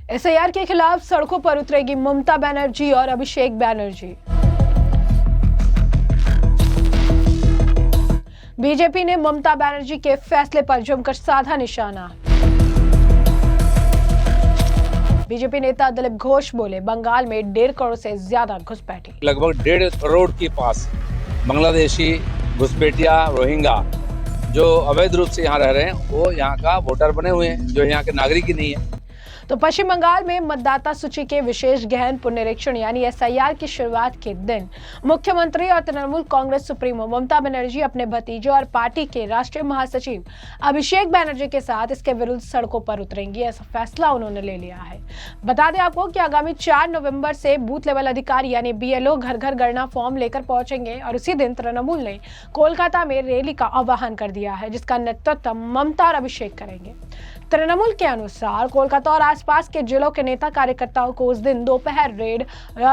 SIR के खिलाफ सड़कों पर उतरेगी ममता बनर्जी और अभिषेक बनर्जी। बीजेपी ने ममता बनर्जी के फैसले पर जमकर साधा निशाना। बीजेपी नेता दिलीप घोष बोले, बंगाल में 1.5 करोड़ से ज्यादा घुसपैठी। लगभग 1.5 करोड़ के पास बांग्लादेशी घुसपैठिया रोहिंग्या जो अवैध रूप से यहाँ रह रहे हैं वो यहाँ का वोटर बने हुए हैं, जो यहाँ के नागरिक ही नहीं है। तो पश्चिम बंगाल में मतदाता सूची के विशेष गहन पुनरीक्षण यानी एसआईआर की शुरुआत के दिन मुख्यमंत्री और तृणमूल कांग्रेस सुप्रीमो ममता बनर्जी अपने भतीजे और पार्टी के राष्ट्रीय महासचिव अभिषेक बनर्जी के साथ इसके विरुद्ध सड़कों पर उतरेंगी, ऐसा फैसला उन्होंने ले लिया है। बता दें आपको कि आगामी 4 नवंबर से बूथ लेवल अधिकारी यानी बीएलओ घर घर गणना फॉर्म लेकर पहुंचेंगे और उसी दिन तृणमूल ने कोलकाता में रैली का आह्वान कर दिया है, जिसका नेतृत्व ममता और अभिषेक करेंगे। तृणमूल के अनुसार कोलकाता और आसपास के जिलों के नेता कार्यकर्ताओं को उस दिन दोपहर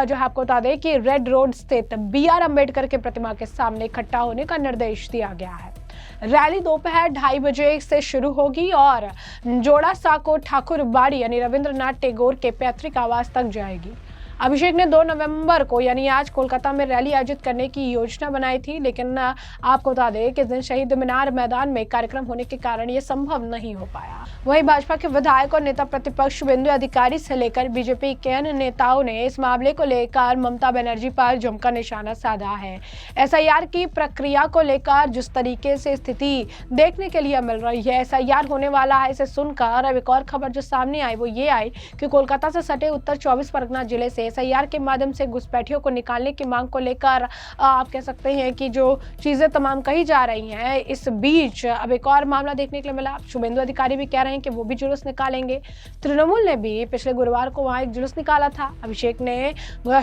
जो आपको बता दें कि रेड रोड स्थित BR अम्बेडकर के प्रतिमा के सामने इकट्ठा होने का निर्देश दिया गया है। रैली दोपहर 2:30 बजे से शुरू होगी और जोड़ा साको ठाकुर बाड़ी यानी रविंद्रनाथ टैगोर के पैतृक आवास तक जाएगी। अभिषेक ने 2 नवंबर को यानी आज कोलकाता में रैली आयोजित करने की योजना बनाई थी, लेकिन आपको बता दें कि इस दिन शहीद मीनार मैदान में कार्यक्रम होने के कारण ये संभव नहीं हो पाया। वहीं भाजपा के विधायक और नेता प्रतिपक्ष शुभेंदु अधिकारी से लेकर बीजेपी के अन्य नेताओं ने इस मामले को लेकर ममता बनर्जी पर जमकर निशाना साधा है। एसआईआर की प्रक्रिया को लेकर जिस तरीके से स्थिति देखने के लिए मिल रही है, एसआईआर होने वाला है, इसे सुनकर अब एक और खबर जो सामने आई वो ये आई कि कोलकाता से सटे उत्तर 24 परगना जिले से एसआईआर के माध्यम से घुसपैठियों को निकालने की मांग को लेकर आप कह सकते हैं कि जो चीजें तमाम कही जा रही हैं, इस बीच अब एक और मामला देखने के लिए मिला। शुभेंदु अधिकारी भी कह रहे हैं कि वो भी जुलूस निकालेंगे। तृणमूल ने भी पिछले गुरुवार को वहां एक जुलूस निकाला था। अभिषेक ने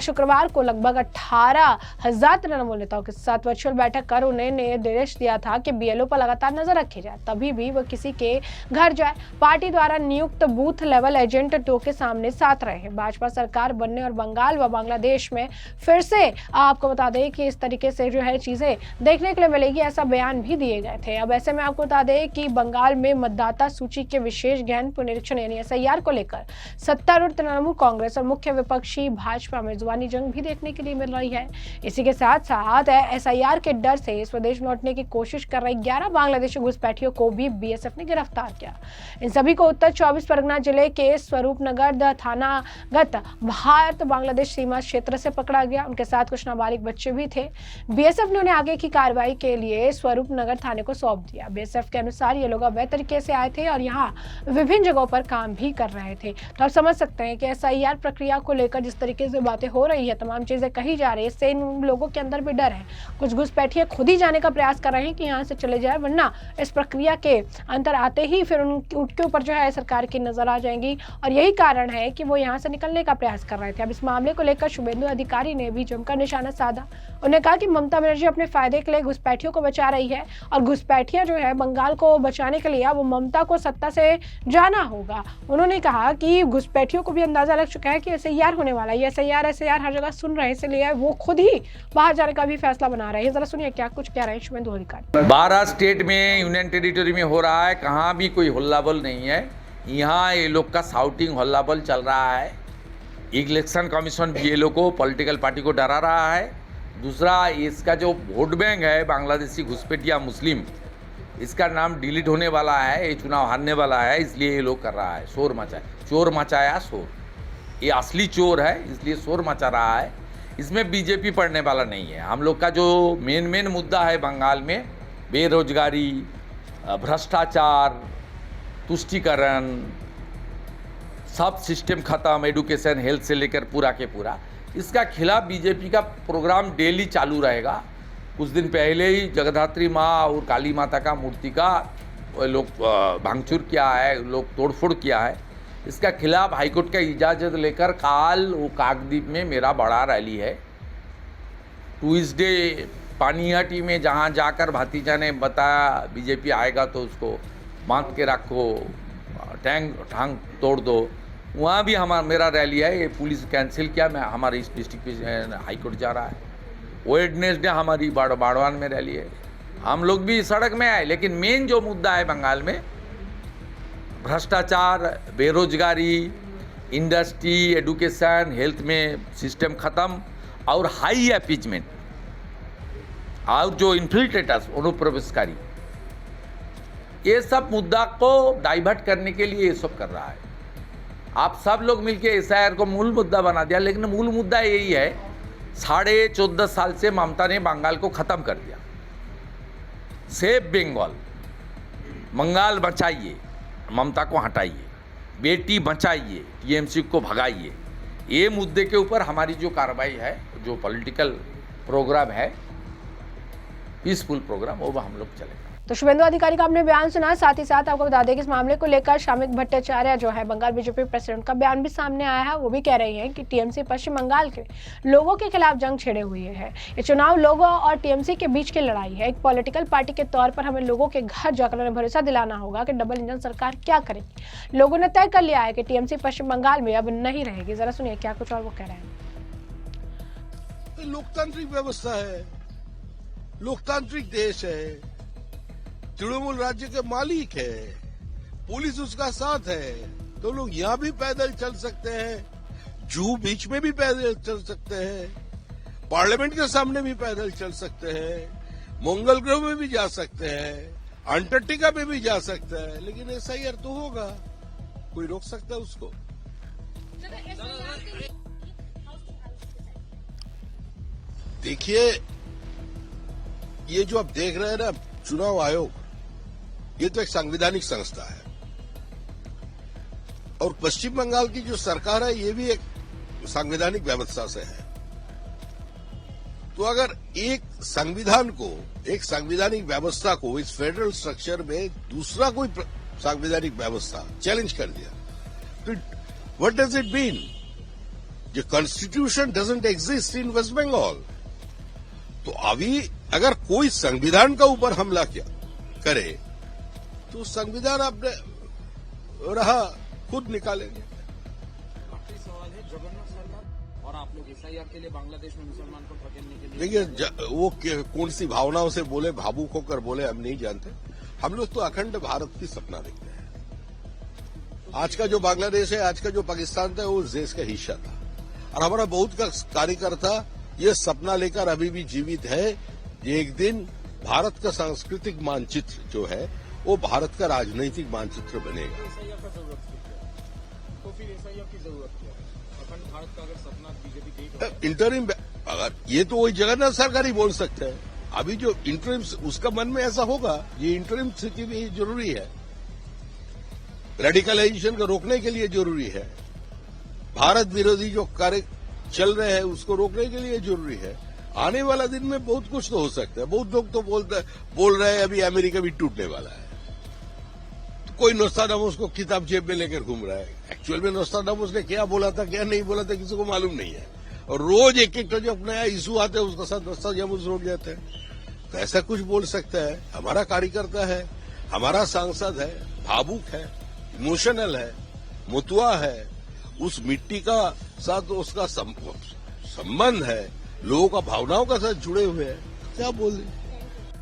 शुक्रवार को लगभग 18,000 तृणमूल नेताओं के साथ वर्चुअल बैठक कर उन्हें निर्देश दिया था कि बीएलओ पर लगातार नजर रखी जाए, तभी भी वो किसी के घर जाए। पार्टी द्वारा नियुक्त बूथ लेवल एजेंट 2 के सामने साथ रहे। भाजपा सरकार बनने और बंगाल व बांग्लादेश में फिर से आपको बता दें कि इस तरीके से जो है चीजें देखने के लिए मिलेगी, ऐसा बयान भी दिए गए थे। अब ऐसे में आपको बता दें कि बंगाल में मतदाता सूची के विशेष गहन पुनरीक्षण यानी एसआईआर को लेकर सत्तारूढ़ तृणमूल कांग्रेस और मुख्य विपक्षी भाजपा में जुबानी जंग भी देखने के लिए मिल रही है। इसी के साथ साथ एसआईआर के डर से स्वदेश लौटने की कोशिश कर रहे 11 बांग्लादेशी घुसपैठियों को भी बीएसएफ ने गिरफ्तार किया। इन सभी को उत्तर 24 परगना जिले के स्वरूपनगर थानागत भारत बांग्लादेश सीमा क्षेत्र से पकड़ा गया। उनके साथ कुछ नाबालिग बच्चे भी थे। बीएसएफ ने उन्हें आगे की कार्रवाई के लिए स्वरूपनगर थाने को सौंप दिया। बीएसएफ के अनुसार ये लोग अवैध तरीके से आए थे और यहाँ विभिन्न जगहों पर काम भी कर रहे थे। तो आप समझ सकते हैं कि एसआईआर प्रक्रिया को लेकर जिस तरीके से बातें हो रही है, तमाम चीजें कही जा रही है, इससे इन लोगों के अंदर भी डर है। कुछ घुसपैठिए खुद ही जाने का प्रयास कर रहे हैं कि यहाँ से चले जाए, वरना इस प्रक्रिया के अंतर आते ही फिर उनके ऊपर जो है सरकार की नजर आ जाएंगी और यही कारण है कि वो यहाँ से निकलने का प्रयास कर रहे थे। अब इस मामले को लेकर शुभेंदु अधिकारी ने भी जमकर निशाना साधा। उन्होंने कहा कि ममता बनर्जी अपने फायदे के लिए घुसपैठियों को बचा रही है और घुसपैठियां जो है बंगाल को बचाने के लिए अब ममता को सत्ता से जाना होगा। उन्होंने कहा कि घुसपैठियों को भी अंदाजा लग चुका है कि एसआईआर होने वाला है। एसआईआर हर जगह सुन रहे हैं, इसलिए वो खुद ही बाहर जाने का भी फैसला बना रहे हैं। जरा सुनिए क्या कुछ कह रहे हैं शुभेंदु अधिकारी। 12 स्टेट में यूनियन टेरिटरी में हो रहा है, कहाँ भी कोई हल्लाबोल नहीं है। यहाँ ये लोग का शाउटिंग हल्लाबोल चल रहा है। इलेक्शन कमीशन बीएलओ को, पॉलिटिकल पार्टी को डरा रहा है। दूसरा, इसका जो वोट बैंक है बांग्लादेशी घुसपैठिया मुस्लिम, इसका नाम डिलीट होने वाला है, ये चुनाव हारने वाला है, इसलिए ये लोग कर रहा है शोर मचाए। चोर मचाया शोर, ये असली चोर है, इसलिए शोर मचा रहा है। इसमें बीजेपी पड़ने वाला नहीं है। हम लोग का जो मेन मुद्दा है बंगाल में, बेरोजगारी, भ्रष्टाचार, तुष्टीकरण, सब सिस्टम खत्म, एडुकेशन, हेल्थ से लेकर पूरा के पूरा, इसका खिलाफ बीजेपी का प्रोग्राम डेली चालू रहेगा। कुछ दिन पहले ही जगद्धात्री माँ और काली माता का मूर्ति का लोग भांगचूर किया है, लोग तोड़फोड़ किया है। इसका खिलाफ हाईकोर्ट का इजाज़त लेकर काल वो काकद्वीप में मेरा बड़ा रैली है। ट्यूसडे पानीहाटी में जहाँ जाकर भतीजा ने बताया बीजेपी आएगा तो उसको बांध के रखो, टांग तोड़ दो, वहाँ भी मेरा रैली है। ये पुलिस कैंसिल किया, मैं हमारे इस डिस्ट्रिक्ट में हाईकोर्ट जा रहा है। वेडनेसडे हमारी बाड़वान में रैली है। हम लोग भी सड़क में आए, लेकिन मेन जो मुद्दा है बंगाल में भ्रष्टाचार, बेरोजगारी, इंडस्ट्री, एडुकेशन, हेल्थ में सिस्टम ख़त्म और हाई अपीजमेंट और जो इन्फिल्ट्रेटर्स अनुप्रवेशकारी, ये सब मुद्दा को डाइवर्ट करने के लिए ये सब कर रहा है। आप सब लोग मिलके एसआईआर को मूल मुद्दा बना दिया, लेकिन मूल मुद्दा यही है 14.5 साल से ममता ने बंगाल को ख़त्म कर दिया। सेव बंगाल, बंगाल बचाइए, ममता को हटाइए, बेटी बचाइए, टीएमसी को भगाइए। ये मुद्दे के ऊपर हमारी जो कार्रवाई है, जो पॉलिटिकल प्रोग्राम है, पीसफुल प्रोग्राम, वो हम लोग चलेगा। तो शुभेंदु अधिकारी का आपने बयान सुना। साथ ही साथ आपको बता दें कि इस मामले को लेकर शामिक भट्टाचार्य जो है बंगाल बीजेपी प्रेसिडेंट का बयान भी सामने आया है। वो भी कह रही हैं कि टीएमसी पश्चिम बंगाल के लोगों के खिलाफ जंग छेड़े हुए है। ये चुनाव लोगों और टीएमसी के बीच की लड़ाई है। एक पॉलिटिकल पार्टी के तौर पर हमें लोगों के घर जाकर उन्हें भरोसा दिलाना होगा कि डबल इंजन सरकार क्या करेगी। लोगों ने तय कर लिया है कि टीएमसी पश्चिम बंगाल में अब नहीं रहेगी। जरा सुनिए क्या कुछ और वो कह रहे हैं। लोकतांत्रिक व्यवस्था है, लोकतांत्रिक देश है, तृणमूल राज्य के मालिक है, पुलिस उसका साथ है, तो लोग यहाँ भी पैदल चल सकते हैं, जूहू बीच में भी पैदल चल सकते हैं, पार्लियामेंट के सामने भी पैदल चल सकते हैं, मंगल ग्रह में भी जा सकते हैं, अंटार्कटिका में भी जा सकते हैं, लेकिन एसआईआर तो होगा, कोई रोक सकता है उसको? देखिए, ये जो आप देख रहे हैं ना, चुनाव आयोग, ये तो एक संवैधानिक संस्था है, और पश्चिम बंगाल की जो सरकार है ये भी एक संवैधानिक व्यवस्था से है। तो अगर एक संविधान को, एक संवैधानिक व्यवस्था को इस फेडरल स्ट्रक्चर में दूसरा कोई संवैधानिक व्यवस्था चैलेंज कर दिया, तो what does it mean? The constitution doesn't exist in West Bengal. तो अभी अगर कोई संविधान का ऊपर हमला किया करे तो संविधान आपने रहा खुद निकालेंगे। आखिरी सवाल है, जगन्नाथ सरकार और आप लोग एसआईआर के लिए बांग्लादेश में मुसलमान को धकेलने के लिए, देखिए वो कौन सी भावनाओं से बोले, भावुक होकर बोले, हम नहीं जानते। हम लोग तो अखंड भारत की सपना देखते हैं। आज का जो बांग्लादेश है, आज का जो पाकिस्तान था, वो उस देश का हिस्सा था, और हमारा बहुत का कार्यकर्ता ये सपना लेकर अभी भी जीवित है। ये एक दिन भारत का सांस्कृतिक मानचित्र जो है वो भारत का राजनीतिक मानचित्र बनेगा। एसआईआर का जरूरत है, तो फिर एसआईआर की जरूरत क्या है? अखंड भारत का अगर सपना बीजेपी देख रहा है, इंटरिम, अगर ये तो वही जगन्नाथ सरकार ही बोल सकते हैं। अभी जो इंटरिम, उसका मन में ऐसा होगा, ये इंटरिम स्थिति भी जरूरी है, रेडिकलाइजेशन को रोकने के लिए जरूरी है, भारत विरोधी जो कार्य चल रहे हैं उसको रोकने के लिए जरूरी है। आने वाला दिन में बहुत कुछ तो हो सकता है। बहुत लोग तो बोल रहे हैं अभी अमेरिका भी टूटने वाला है, तो कोई नोस्ट्राडामस को किताब जेब में लेकर घूम रहा है। एक्चुअल में नोस्ट्राडामस ने क्या बोला था, क्या नहीं बोला था, किसी को मालूम नहीं है, और रोज एक एक जो नया इशू आते हैं उसके साथ नोस्ट्राडामस रोक जाते हैं। तो ऐसा कुछ बोल सकता है। हमारा कार्यकर्ता है, हमारा सांसद है, भावुक है, इमोशनल है, मुतुआ है, उस मिट्टी का साथ उसका संबंध है, लोगों का भावनाओं का साथ जुड़े हुए हैं, क्या बोल दें।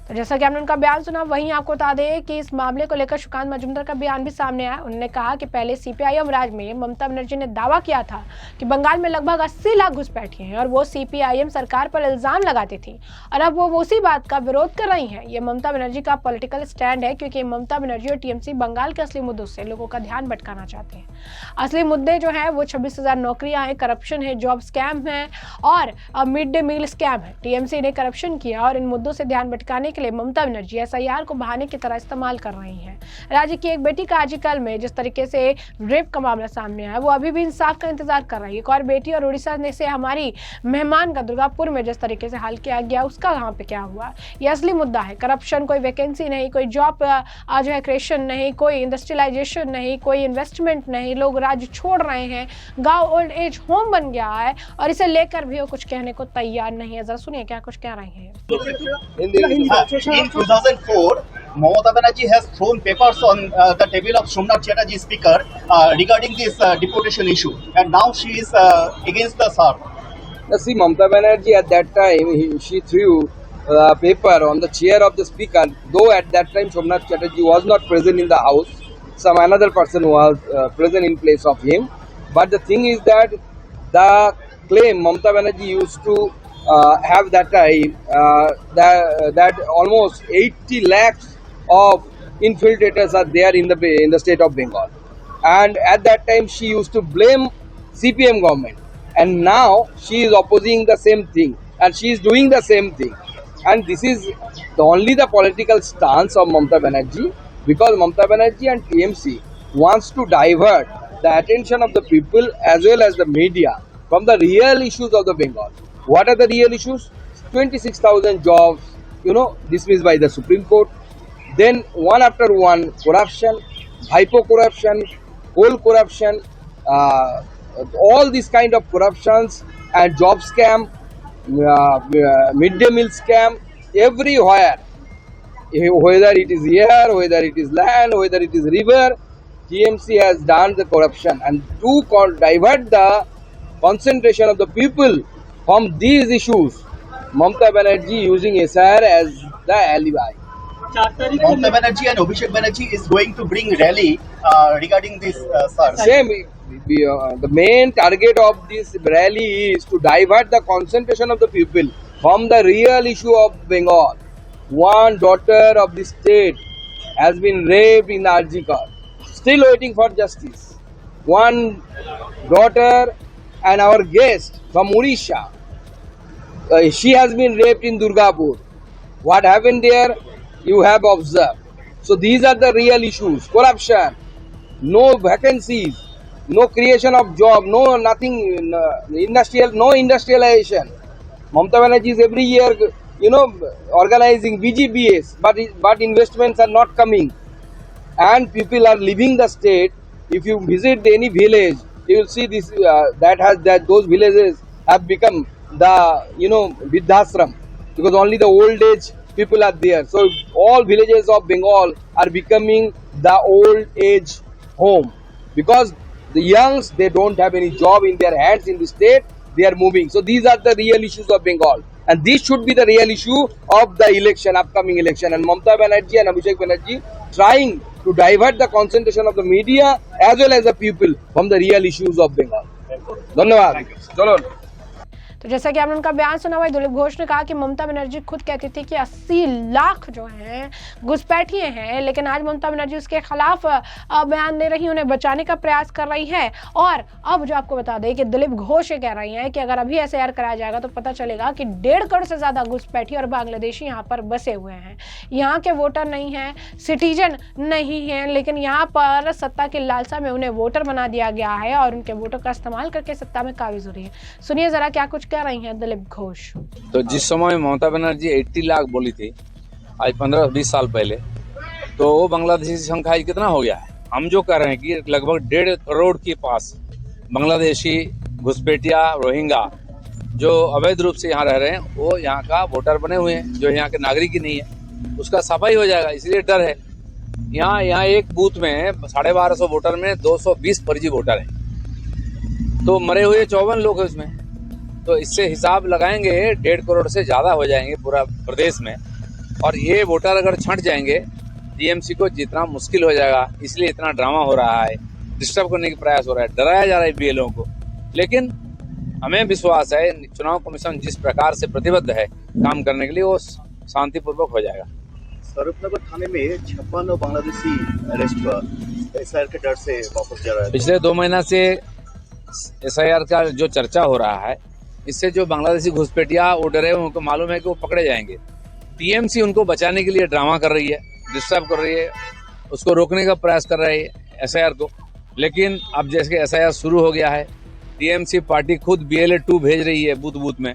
तो जैसा कि आपने उनका बयान सुना, वहीं आपको बता दें कि इस मामले को लेकर सुकांत मजूमदार का बयान भी सामने आया। उन्होंने कहा कि पहले सीपीआईएम राज में ममता बनर्जी ने दावा किया था कि बंगाल में लगभग 80 लाख घुसपैठिए हैं और वो सीपीआईएम सरकार पर इल्जाम लगाती थी, और अब वो उसी बात का विरोध कर रही हैं। ये ममता बनर्जी का पॉलिटिकल स्टैंड है, क्योंकि ममता बनर्जी और टीएमसी बंगाल के असली मुद्दों से लोगों का ध्यान भटकाना चाहते हैं। असली मुद्दे जो है वो 26,000 नौकरियां हैं, करप्शन है, जॉब स्कैम है और मिड डे मील स्कैम है। टीएमसी ने करप्शन किया और इन मुद्दों से ध्यान भटकाने के लिए ममता बनर्जी एसआईआर को बहाने की तरह इस्तेमाल कर रही हैं। राज्य की एक बेटी का आजकल में जिस तरीके से रेप का मामला सामने आया, वो अभी भी इंसाफ का इंतजार कर रही है। एक और बेटी और उड़ीसा ने से हमारी मेहमान का दुर्गापुर में जिस तरीके से हाल किया गया, उसका यहाँ पे क्या हुआ, ये असली मुद्दा है। करप्शन, कोई वैकेंसी नहीं, कोई जॉब जो है क्रिएशन नहीं, कोई इंडस्ट्रियलाइजेशन नहीं, कोई इन्वेस्टमेंट नहीं, लोग राज्य छोड़ रहे हैं, गाँव ओल्ड एज होम बन गया है, और इसे लेकर भी वो कुछ कहने को तैयार नहीं है। जरा सुनिए क्या कुछ कह रही है। In 2004, Mamata Banerjee has thrown papers on the table of Somnath Chatterjee speaker regarding this deportation issue, and now she is against the SAR. Now see, Mamata Banerjee at that time, she threw paper on the chair of the speaker, though at that time Somnath Chatterjee was not present in the house, some another person was present in place of him. But the thing is that the claim Mamata Banerjee used to have that time that almost 80 lakhs of infiltrators are there in the state of Bengal, and at that time she used to blame CPM government, and now she is opposing the same thing, and she is doing the same thing, and this is only the political stance of Mamata Banerjee, because Mamata Banerjee and TMC wants to divert the attention of the people as well as the media from the real issues of the Bengal. What are the real issues? 26,000 jobs, dismissed by the Supreme Court. Then one after one, corruption, hypo corruption, coal corruption, all these kind of corruptions and job scam, midday meal scam, everywhere. Whether it is air, whether it is land, whether it is river, TMC has done the corruption, and to divert the concentration of the people from these issues, Mamata Banerjee using SIR as the alibi. Mamata Banerjee and Abhishek Banerjee is going to bring rally regarding this, sir. Same. The main target of this rally is to divert the concentration of the people from the real issue of Bengal. One daughter of the state has been raped in Arjikar, still waiting for justice. One daughter and our guest from Odisha, she has been raped in Durgapur. What happened there, you have observed. So these are the real issues. Corruption, no vacancies, no creation of job, no nothing, no industrialization. Mamata Banerjee is every year, organizing VGBS, but investments are not coming, and people are leaving the state. If you visit any village, you will see this those villages have become the Vidhashram, because only the old age people are there. So all villages of Bengal are becoming the old age home, because the youngs, they don't have any job in their hands in the state, they are moving. So these are the real issues of Bengal, and this should be the real issue of the election, upcoming election. And Mamata Banerjee and Abhishek Banerjee trying to divert the concentration of the media as well as the people from the real issues of Bengal. धन्यवाद. चलो. तो जैसा कि आपने उनका बयान सुना हुआ, दिलीप घोष ने कहा कि ममता बनर्जी खुद कहती थी कि 80 लाख जो हैं घुसपैठिए हैं, लेकिन आज ममता बनर्जी उसके खिलाफ बयान दे रही, उन्हें बचाने का प्रयास कर रही है। और अब जो आपको बता दें कि दिलीप घोष ये कह रही हैं कि अगर अभी एसआईआर कराया जाएगा तो पता चलेगा कि 1.5 करोड़ से ज़्यादा घुसपैठी और बांग्लादेशी यहाँ पर बसे हुए हैं। यहाँ के वोटर नहीं हैं, सिटीजन नहीं हैं, लेकिन यहाँ पर सत्ता की लालसा में उन्हें वोटर बना दिया गया है और उनके वोटों का इस्तेमाल करके सत्ता में काबिज हो रही है। सुनिए जरा क्या कुछ कह रही हैं दिलीप घोष। तो जिस समय ममता बनर्जी 80 लाख बोली थी आज 15-20 साल पहले, तो वो बांग्लादेशी संख्या आज कितना हो गया है? हम जो कह रहे हैं कि लगभग 1.5 करोड़ के पास बांग्लादेशी घुसपैठिया रोहिंगा जो अवैध रूप से यहाँ रह रहे हैं, वो यहाँ का वोटर बने हुए हैं, जो यहाँ के नागरिक ही नहीं है। उसका सफाई हो जाएगा, इसलिए डर है। यहाँ एक बूथ में 1250 वोटर में 220 फर्जी वोटर है, तो मरे हुए 54 लोग हैं उसमें। तो इससे हिसाब लगाएंगे 1.5 करोड़ से ज़्यादा हो जाएंगे पूरा प्रदेश में, और ये वोटर अगर छंट जाएंगे टीएमसी को जीतना मुश्किल हो जाएगा। इसलिए इतना ड्रामा हो रहा है, डिस्टर्ब करने का प्रयास हो रहा है, डराया जा रहा है बीएलओ को। लेकिन हमें विश्वास है चुनाव कमीशन जिस प्रकार से प्रतिबद्ध है काम करने के लिए, वो शांतिपूर्वक हो जाएगा। स्वरूपनगर थाने में 56 बांग्लादेशी अरेस्ट हुआ, एसआईआर के डर से वापस जा रहा है। पिछले 2 महीना से एसआईआर का जो चर्चा हो रहा है, इससे जो बांग्लादेशी घुसपैठिया वोटर है उनको मालूम है कि वो पकड़े जाएंगे। टीएमसी उनको बचाने के लिए ड्रामा कर रही है, डिस्टर्ब कर रही है, उसको रोकने का प्रयास कर रही है एसआईआर को। लेकिन अब जैसे एसआईआर शुरू हो गया है, टीएमसी पार्टी खुद BLA 2 भेज रही है बूथ बूथ में।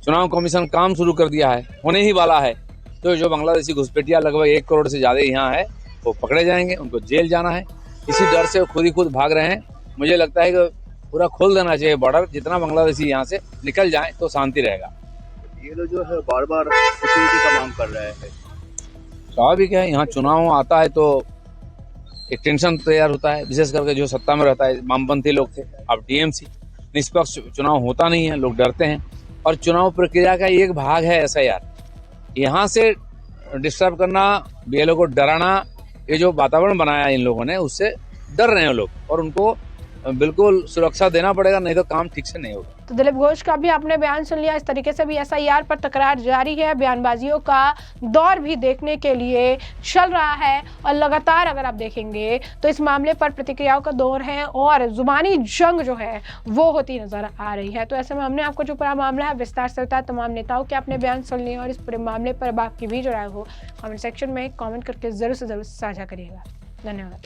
चुनाव कमीशन काम शुरू कर दिया है, होने ही वाला है। तो जो बांग्लादेशी घुसपैठिया लगभग 1 करोड़ से ज़्यादा यहाँ है, वो पकड़े जाएंगे, उनको जेल जाना है। इसी डर से वो खुद ही खुद भाग रहे हैं। मुझे लगता है कि पूरा खोल देना चाहिए बॉर्डर, जितना बांग्लादेशी यहाँ से निकल जाए तो शांति रहेगा। ये लोग जो है बार बार सिक्योरिटी का मांग कर रहे हैं। स्वाभाविक है, यहाँ चुनाव आता है तो एक टेंशन तैयार होता है, विशेष करके जो सत्ता में रहता है। वामपंथी लोग थे, अब टीएमसी। निष्पक्ष चुनाव होता नहीं है, लोग डरते हैं। और चुनाव प्रक्रिया का एक भाग है एसआईआर। यहाँ से डिस्टर्ब करना, बीएलओ को डराना, ये जो वातावरण बनाया इन लोगों ने, उससे डर रहे हैं लोग और उनको बिल्कुल सुरक्षा देना पड़ेगा, नहीं तो काम ठीक से नहीं होगा। तो दिलीप घोष का भी आपने बयान सुन लिया। इस तरीके से भी एसआईआर पर तकरार जारी है, बयानबाजियों का दौर भी देखने के लिए चल रहा है और लगातार अगर आप देखेंगे तो इस मामले पर प्रतिक्रियाओं का दौर है और जुबानी जंग जो है वो होती नजर आ रही है। तो ऐसे में हमने आपको जो पूरा मामला है विस्तार से बताया, तमाम नेताओं के अपने बयान सुन लिए और इस पूरे मामले पर अब आपकी भी जो राय हो कमेंट सेक्शन में कमेंट करके जरूर से जरूर साझा करिएगा। धन्यवाद।